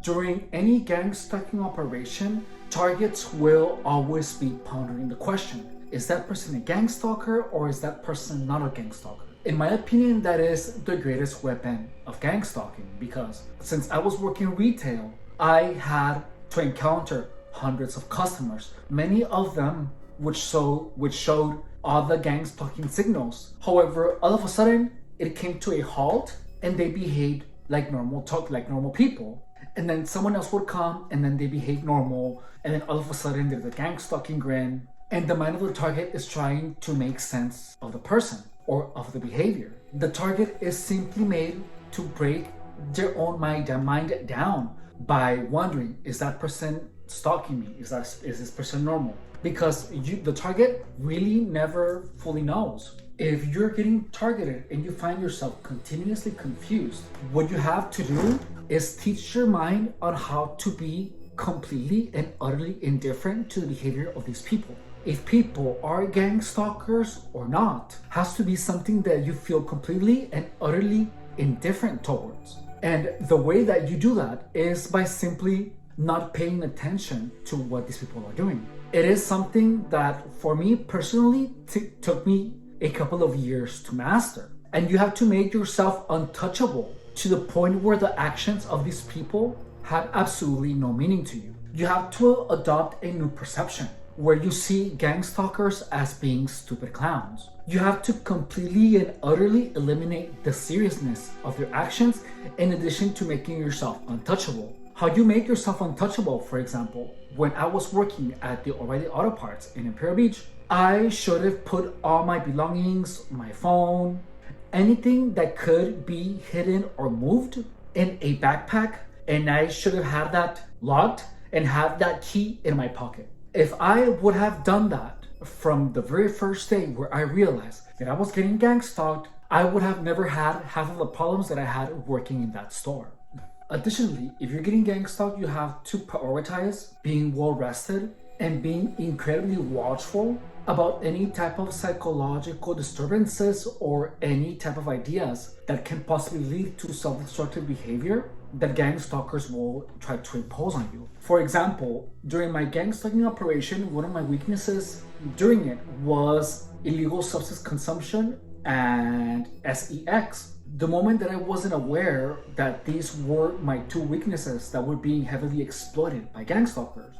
During any gang stalking operation, targets will always be pondering the question, is that person a gang stalker or is that person not a gang stalker? In my opinion, that is the greatest weapon of gang stalking, because since I was working retail, I had to encounter hundreds of customers, many of them which showed all the gang stalking signals. However, all of a sudden, it came to a halt and they behaved like normal people. And then someone else would come and then they behave normal, and then all of a sudden there's a gang stalking grin, and the mind of the target is trying to make sense of the person or of the behavior. The target is simply made to break their own mind down by wondering, is that person stalking me? Is this person normal? Because the target really never fully knows. If you're getting targeted and you find yourself continuously confused, what you have to do is teach your mind on how to be completely and utterly indifferent to the behavior of these people. If people are gang stalkers or not has to be something that you feel completely and utterly indifferent towards. And the way that you do that is by simply not paying attention to what these people are doing. It is something that for me personally took me a couple of years to master. And you have to make yourself untouchable to the point where the actions of these people have absolutely no meaning to you. You have to adopt a new perception where you see gang stalkers as being stupid clowns. You have to completely and utterly eliminate the seriousness of your actions in addition to making yourself untouchable. How you make yourself untouchable, for example, when I was working at the O'Reilly Auto Parts in Imperial Beach, I should have put all my belongings, my phone, anything that could be hidden or moved in a backpack, and I should have had that locked and have that key in my pocket. If I would have done that from the very first day where I realized that I was getting gang stalked, I would have never had half of the problems that I had working in that store. Additionally, if you're getting gang stalked, you have to prioritize being well rested and being incredibly watchful about any type of psychological disturbances or any type of ideas that can possibly lead to self-destructive behavior that gang stalkers will try to impose on you. For example, during my gang stalking operation, one of my weaknesses during it was illegal substance consumption and sex. The moment that I wasn't aware that these were my two weaknesses that were being heavily exploited by gang stalkers,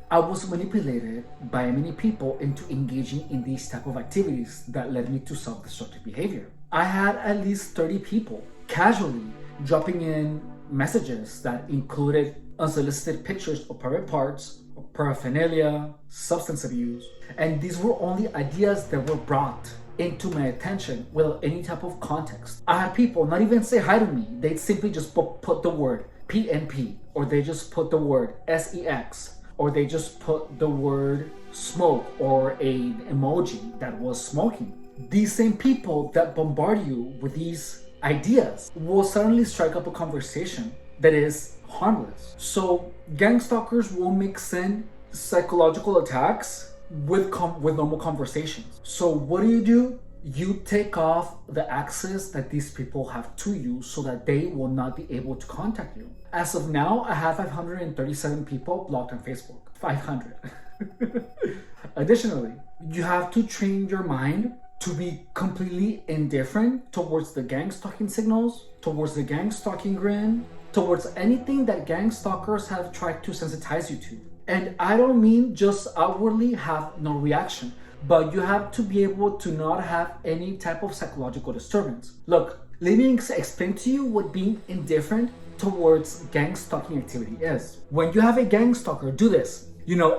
I was manipulated by many people into engaging in these type of activities that led me to self-destructive behavior. I had at least 30 people casually dropping in messages that included unsolicited pictures of private parts, paraphernalia, substance abuse, and these were only ideas that were brought into my attention without any type of context. I had people not even say hi to me. They'd simply just put the word PNP, or they just put the word sex, or they just put the word smoke or an emoji that was smoking. These same people that bombard you with these ideas will suddenly strike up a conversation that is harmless. So gang stalkers will mix in psychological attacks with normal conversations. So what do? You take off the access that these people have to you so that they will not be able to contact you. As of now, I have 537 people blocked on Facebook. 500. Additionally, you have to train your mind to be completely indifferent towards the gang stalking signals, towards the gang stalking grin, towards anything that gang stalkers have tried to sensitize you to. And I don't mean just outwardly have no reaction, but you have to be able to not have any type of psychological disturbance. Look, let me explain to you what being indifferent towards gang stalking activity is. When you have a gang stalker do this,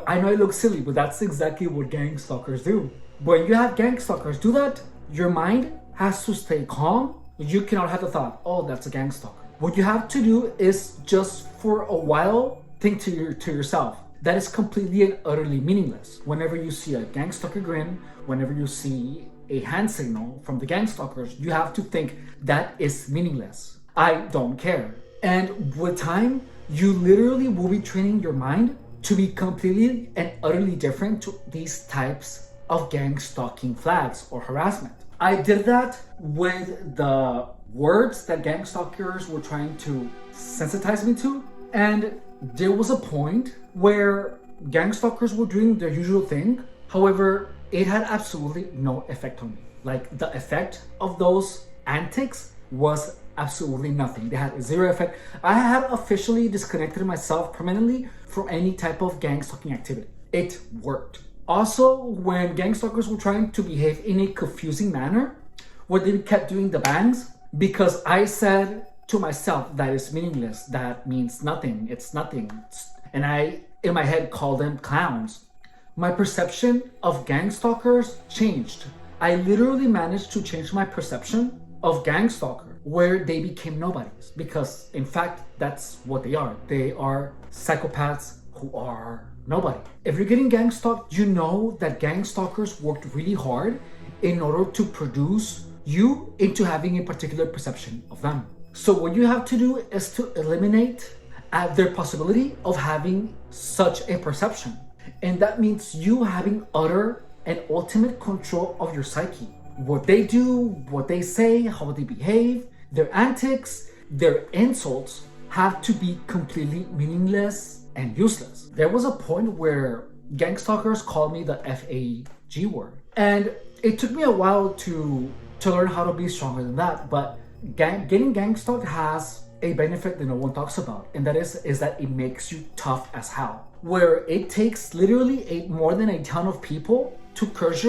I know it looks silly, but that's exactly what gang stalkers do. When you have gang stalkers do that, your mind has to stay calm. You cannot have the thought, oh, that's a gang stalker. What you have to do is just for a while think to yourself, that is completely and utterly meaningless. Whenever you see a gang stalker grin, whenever you see a hand signal from the gang stalkers, you have to think that is meaningless. I don't care. And with time, you literally will be training your mind to be completely and utterly different to these types of gang stalking flags or harassment. I did that with the words that gang stalkers were trying to sensitize me to. And there was a point where gang stalkers were doing their usual thing. However, it had absolutely no effect on me. Like, the effect of those antics was absolutely nothing. They had zero effect. I had officially disconnected myself permanently from any type of gang stalking activity. It worked. Also, when gang stalkers were trying to behave in a confusing manner, where they kept doing the bangs, because I said to myself that is meaningless, that means nothing, it's nothing. And I, in my head, called them clowns. My perception of gang stalkers changed. I literally managed to change my perception of gang stalker, where they became nobodies. Because in fact, that's what they are. They are psychopaths who are nobody. If you're getting gang stalked, you know that gang stalkers worked really hard in order to produce you into having a particular perception of them. So what you have to do is to eliminate their possibility of having such a perception. And that means you having utter and ultimate control of your psyche. What they do, what they say, how they behave, their antics, their insults have to be completely meaningless and useless. There was a point where gang stalkers called me the FAG word. And it took me a while to learn how to be stronger than that. But getting gang stalked has a benefit that no one talks about. And that is that it makes you tough as hell. Where it takes literally more than a ton of people to curse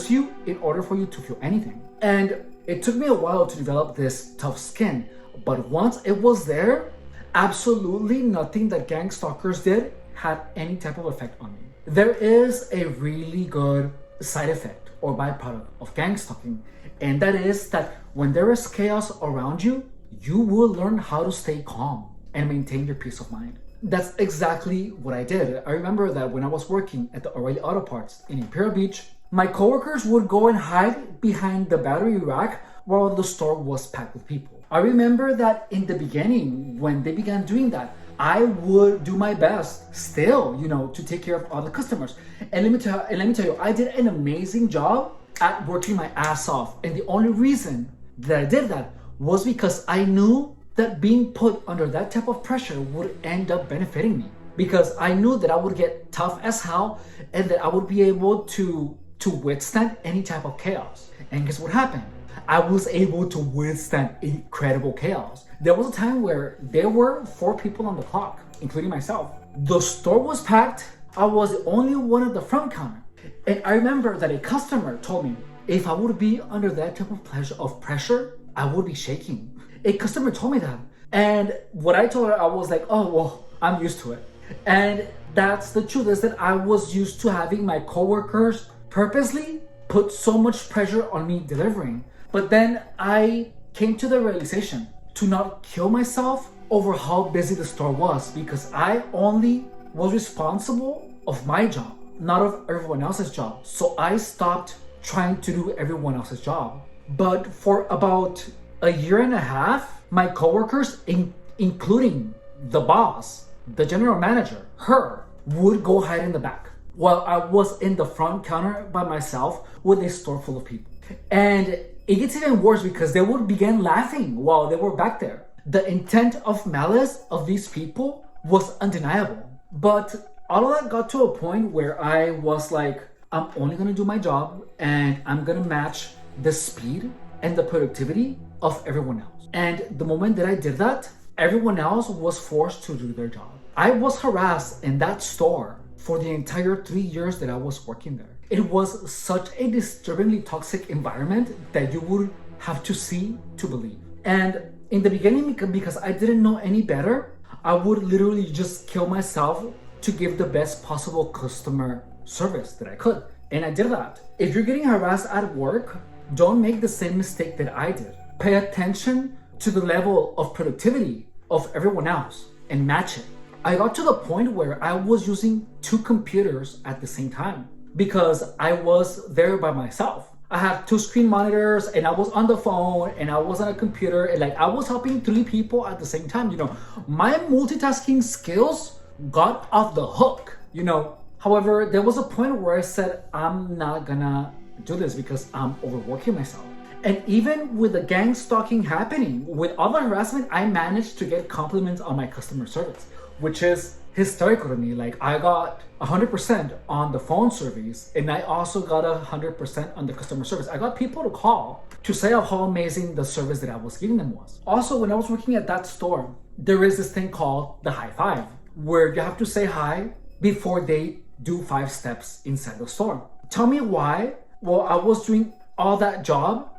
you in order for you to feel anything. And it took me a while to develop this tough skin. But once it was there, absolutely nothing that gang stalkers did had any type of effect on me. There is a really good side effect or byproduct of gang stalking, and that is that when there is chaos around you, you will learn how to stay calm and maintain your peace of mind. That's exactly what I did. I remember that when I was working at the O'Reilly Auto Parts in Imperial Beach, my coworkers would go and hide behind the battery rack while the store was packed with people. I remember that in the beginning, when they began doing that, I would do my best still, to take care of all the customers. And let me tell you, I did an amazing job at working my ass off. And the only reason that I did that was because I knew that being put under that type of pressure would end up benefiting me. Because I knew that I would get tough as hell and that I would be able to withstand any type of chaos. And guess what happened? I was able to withstand incredible chaos. There was a time where there were 4 people on the clock, including myself. The store was packed. I was the only one at the front counter. And I remember that a customer told me if I would be under that type of pressure, I would be shaking. A customer told me that. And what I told her, I was like, oh, well, I'm used to it. And that's the truth, is that I was used to having my coworkers purposely put so much pressure on me delivering. But then I came to the realization to not kill myself over how busy the store was, because I only was responsible of my job, not of everyone else's job. So I stopped trying to do everyone else's job. But for about a year and a half, my coworkers, including the boss, the general manager, her, would go hide in the back while I was in the front counter by myself with a store full of people. And it gets even worse because they would begin laughing while they were back there. The intent of malice of these people was undeniable. But all of that got to a point where I was like, I'm only gonna do my job and I'm gonna match the speed and the productivity of everyone else. And the moment that I did that, everyone else was forced to do their job. I was harassed in that store for the entire 3 years that I was working there. It was such a disturbingly toxic environment that you would have to see to believe. And in the beginning, because I didn't know any better, I would literally just kill myself to give the best possible customer service that I could. And I did that. If you're getting harassed at work, don't make the same mistake that I did. Pay attention to the level of productivity of everyone else and match it. I got to the point where I was using 2 computers at the same time because I was there by myself. I had 2 screen monitors and I was on the phone and I was on a computer and I was helping 3 people at the same time. My multitasking skills got off the hook, However, there was a point where I said, I'm not gonna do this because I'm overworking myself. And even with the gang stalking happening, with all the harassment, I managed to get compliments on my customer service, which is hysterical to me. Like, I got 100% on the phone surveys, and I also got 100% on the customer service. I got people to call to say how amazing the service that I was giving them was. Also, when I was working at that store, there is this thing called the high five, where you have to say hi before they do 5 steps inside the store. Tell me why, while I was doing all that job,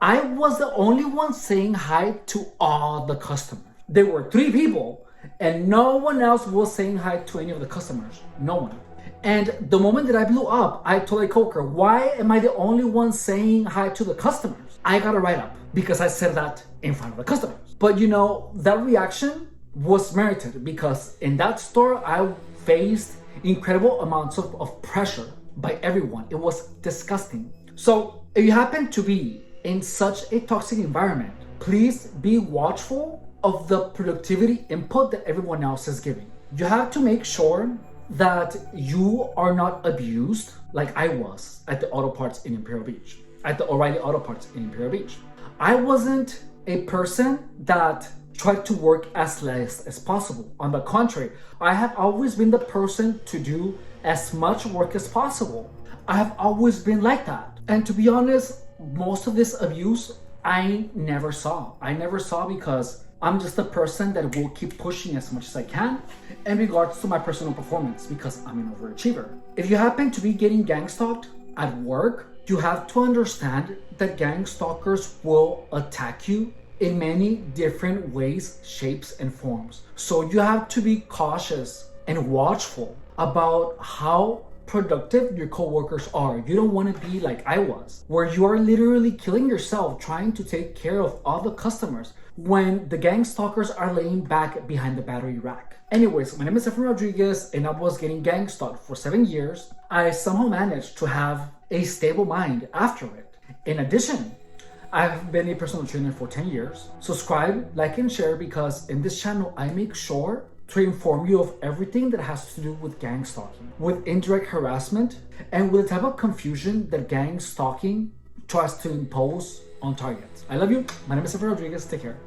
I was the only one saying hi to all the customers. There were 3 people, and no one else was saying hi to any of the customers. No one. And the moment that I blew up, I told a coworker, why am I the only one saying hi to the customers? I got a write-up because I said that in front of the customers. But you know, that reaction was merited because in that store, I faced incredible amounts of pressure by everyone. It was disgusting. So if you happen to be in such a toxic environment, please be watchful of the productivity input that everyone else is giving. You have to make sure that you are not abused like I was at the auto parts in Imperial Beach, at the O'Reilly Auto Parts in Imperial Beach. I wasn't a person that tried to work as less as possible. On the contrary, I have always been the person to do as much work as possible. I have always been like that. And to be honest, most of this abuse I never saw. I never saw because I'm just a person that will keep pushing as much as I can in regards to my personal performance because I'm an overachiever. If you happen to be getting gang stalked at work, you have to understand that gang stalkers will attack you in many different ways, shapes, and forms. So you have to be cautious and watchful about how productive your coworkers are. You don't want to be like I was, where you are literally killing yourself trying to take care of all the customers when the gang stalkers are laying back behind the battery rack. Anyways, my name is Efren Rodriguez and I was getting gang stalked for 7 years. I somehow managed to have a stable mind after it. In addition, I've been a personal trainer for 10 years. Subscribe, like, and share because in this channel, I make sure to inform you of everything that has to do with gang stalking, with indirect harassment, and with the type of confusion that gang stalking tries to impose on targets. I love you. My name is Efren Rodriguez. Take care.